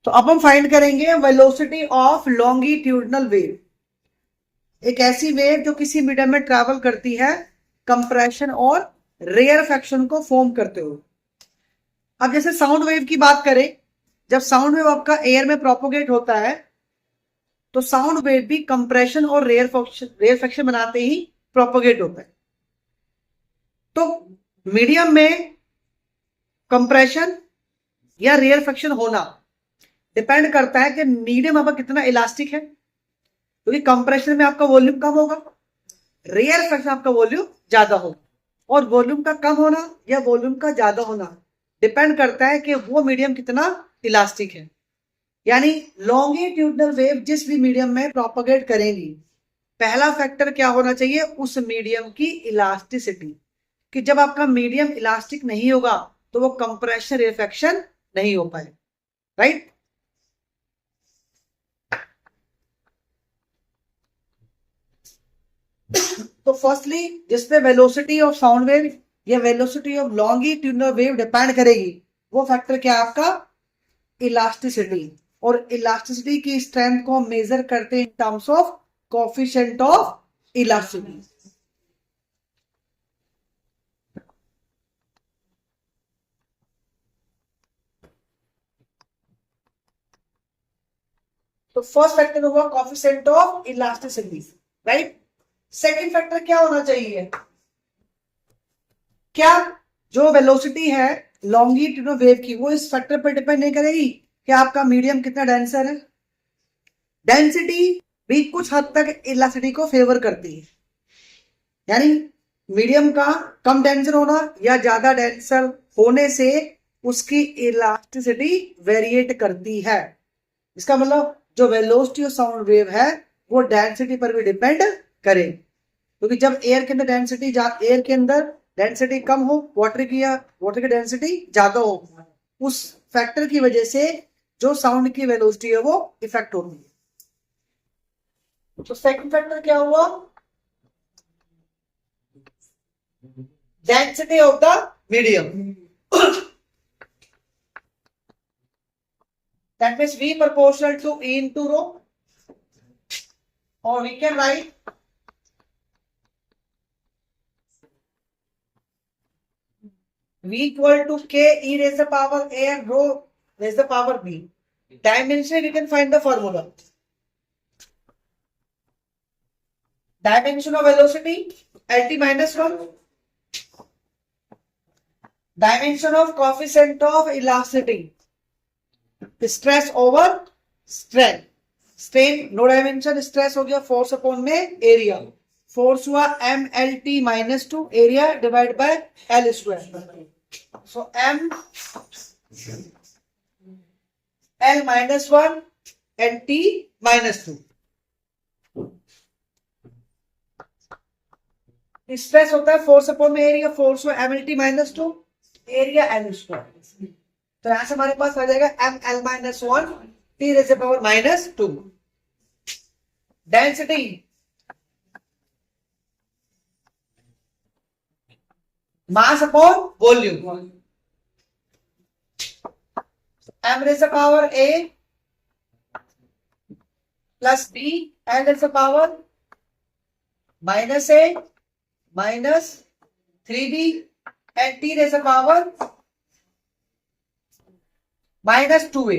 तो अब हम फाइंड करेंगे वेलोसिटी ऑफ लॉन्गिट्यूडनल वेव, एक ऐसी वेव जो किसी मीडियम में ट्रैवल करती है कंप्रेशन और रेयरफेक्शन को फॉर्म करते हुए। अब जैसे साउंड वेव की बात करें, जब साउंड वेव आपका एयर में प्रोपोगेट होता है तो साउंड वेव भी कंप्रेशन और रेयरफेक्शन बनाते ही प्रोपोगेट होता है। तो मीडियम में कंप्रेशन या रेयरफेक्शन होना डिपेंड करता है कि मीडियम आपका कितना इलास्टिक है, क्योंकि कंप्रेशन में आपका वॉल्यूम कम होगा, रेयरफेक्शन आपका वॉल्यूम ज्यादा होगा। और वॉल्यूम का कम होना या वॉल्यूम का ज्यादा होना डिपेंड करता है कि वो मीडियम कितना इलास्टिक है। यानी लॉन्गिट्यूडनल वेव जिस भी मीडियम में प्रोपोगेट करेंगी, पहला फैक्टर क्या होना चाहिए, उस मीडियम की इलास्टिसिटी, कि जब आपका मीडियम इलास्टिक नहीं होगा तो वो कंप्रेशन रेयरफेक्शन नहीं हो पाए, राइट। तो फर्स्टली जिसपे वेलोसिटी ऑफ साउंड वेव या velocity of longitudinal wave depend करेगी, वो फैक्टर क्या है आपका, इलास्टिसिटी। और इलास्टिसिटी की स्ट्रेंथ को मेजर करते हैं in terms of coefficient of elasticity. तो फर्स्ट फैक्टर होगा coefficient of elasticity, right. Second factor क्या होना चाहिए, क्या जो वेलोसिटी है लॉन्गिट्यूडनल वेव की वो इस फैक्टर पर डिपेंड नहीं करेगी कि आपका मीडियम कितना डेंसर है। डेंसिटी भी कुछ हद तक इलास्टिसिटी को फेवर करती है, यानी मीडियम का कम डेंसर होना या ज्यादा डेंसर होने से उसकी इलास्टिसिटी वेरिएट करती है। इसका मतलब जो वेलोसिटी ऑफ साउंड वेव है वो डेंसिटी पर भी डिपेंड करे, क्योंकि जब एयर के अंदर डेंसिटी कम हो, वाटर की डेंसिटी ज्यादा हो, उस फैक्टर की वजह से जो साउंड की वेलोसिटी है वो इफेक्ट होती है। तो सेकंड फैक्टर क्या हुआ, density of the medium. That means V proportional to E into rho, or we can write V equal to K E raised to the power A and rho raised to the power B. Dimension, we can find the formula. Dimension of velocity LT minus 1. Dimension of coefficient of elasticity, stress over strain, strain no dimension, stress हो गया force upon में area, force हुआ M L T minus 2, area divide by L square, so M L minus 1 and T minus 2। Stress होता है force upon में area, force हुआ M L T minus 2, area L square. तो यहां से हमारे पास आ जाएगा M L minus 1 T raise to the power minus 2। Density mass upon volume, M raise to the power A plus B L raise to the power minus A minus 3b and T raise to the power minus 2a.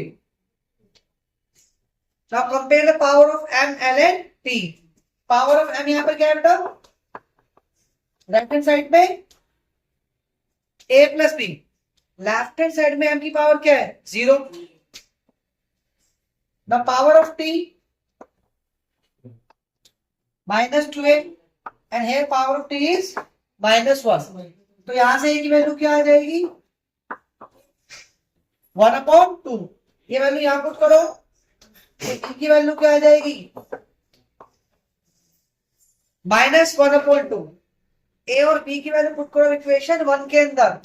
Now compare the power of m, l and t. Power of m यहां पर क्या है बेटा, right hand side में a plus b, left hand side में m की power क्या है 0. The power of t minus 2a and here power of t is minus 1. तो यहां से a की वैल्यू क्या आ जाएगी 1/2, ये वैल्यू यहां पुट करो, e की वैल्यू क्या आ जाएगी -1/2। ए और बी की वैल्यू पुट करो इक्वेशन 1 के अंदर,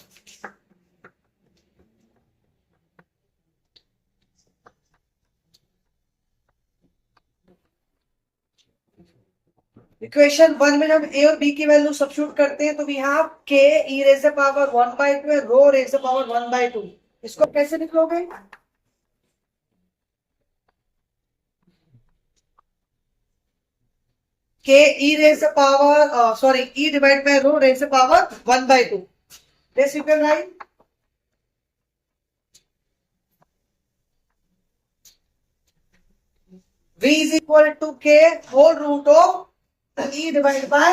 इक्वेशन 1 में जब ए और बी की वैल्यू सब्स्टिट्यूट करते हैं तो we have K e raise to the power 1/2 rho raise to the power 1/2। इसको कैसे लिखोगे, K e raise power sorry e divide by rho raise power 1/2. This you can write. V is equal to K whole root of E divided by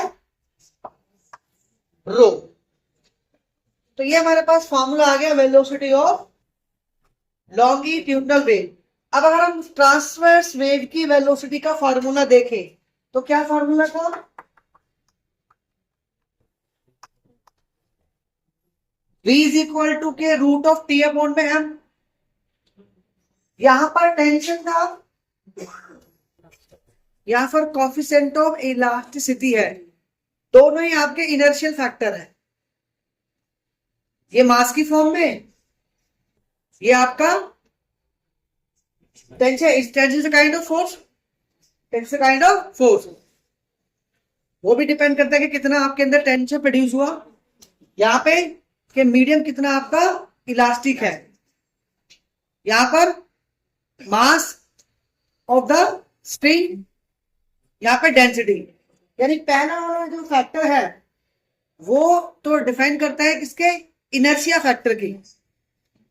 रो. तो ये हमारे पास formula आ गया velocity of longitudinal wave. अब अगर हम transverse wave की velocity का formula देखें तो क्या फॉर्मूला था? V इज इक्वल टू के रूट ऑफ टी अपॉन में m. यहां पर टेंशन था, यहां पर कॉफिशिएंट ऑफ इलास्टिसिटी है. दोनों ही आपके इनर्शियल फैक्टर है. ये मास की फॉर्म में, ये आपका tension is kind of force. Tension kind of force वो भी डिपेंड करता है कि कितना आपके अंदर टेंशन प्रोड्यूस हुआ. यहां पे कि मीडियम कितना आपका इलास्टिक है. यहां पर मास ऑफ द स्ट्रिंग, यहां पे डेंसिटी. यानी पहला वाला जो फैक्टर है वो तो डिफाइन करता है किसके? इनर्शिया फैक्टर की,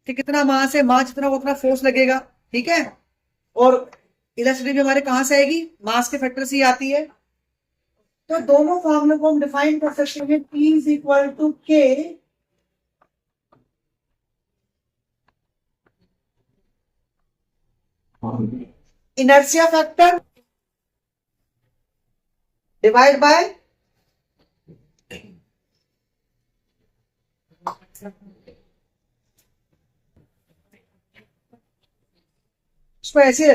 कि कितना मास है, मास जितना वो उतना फोर्स लगेगा. ठीक है. और इलास्टिसिटी भी हमारे कहां से आएगी? मास के फैक्टर से ही आती है. तो दोनों फॉर्मूले को हम डिफाइन कर सकते हैं. P इज इक्वल टू के इनर्शिया फैक्टर डिवाइड बाय इसको ऐसे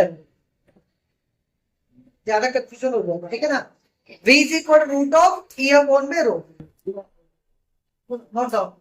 ज्यादा कंफ्यूजन हो जाएगा. ठीक है ना. V is equal root of E upon में रो. Note down.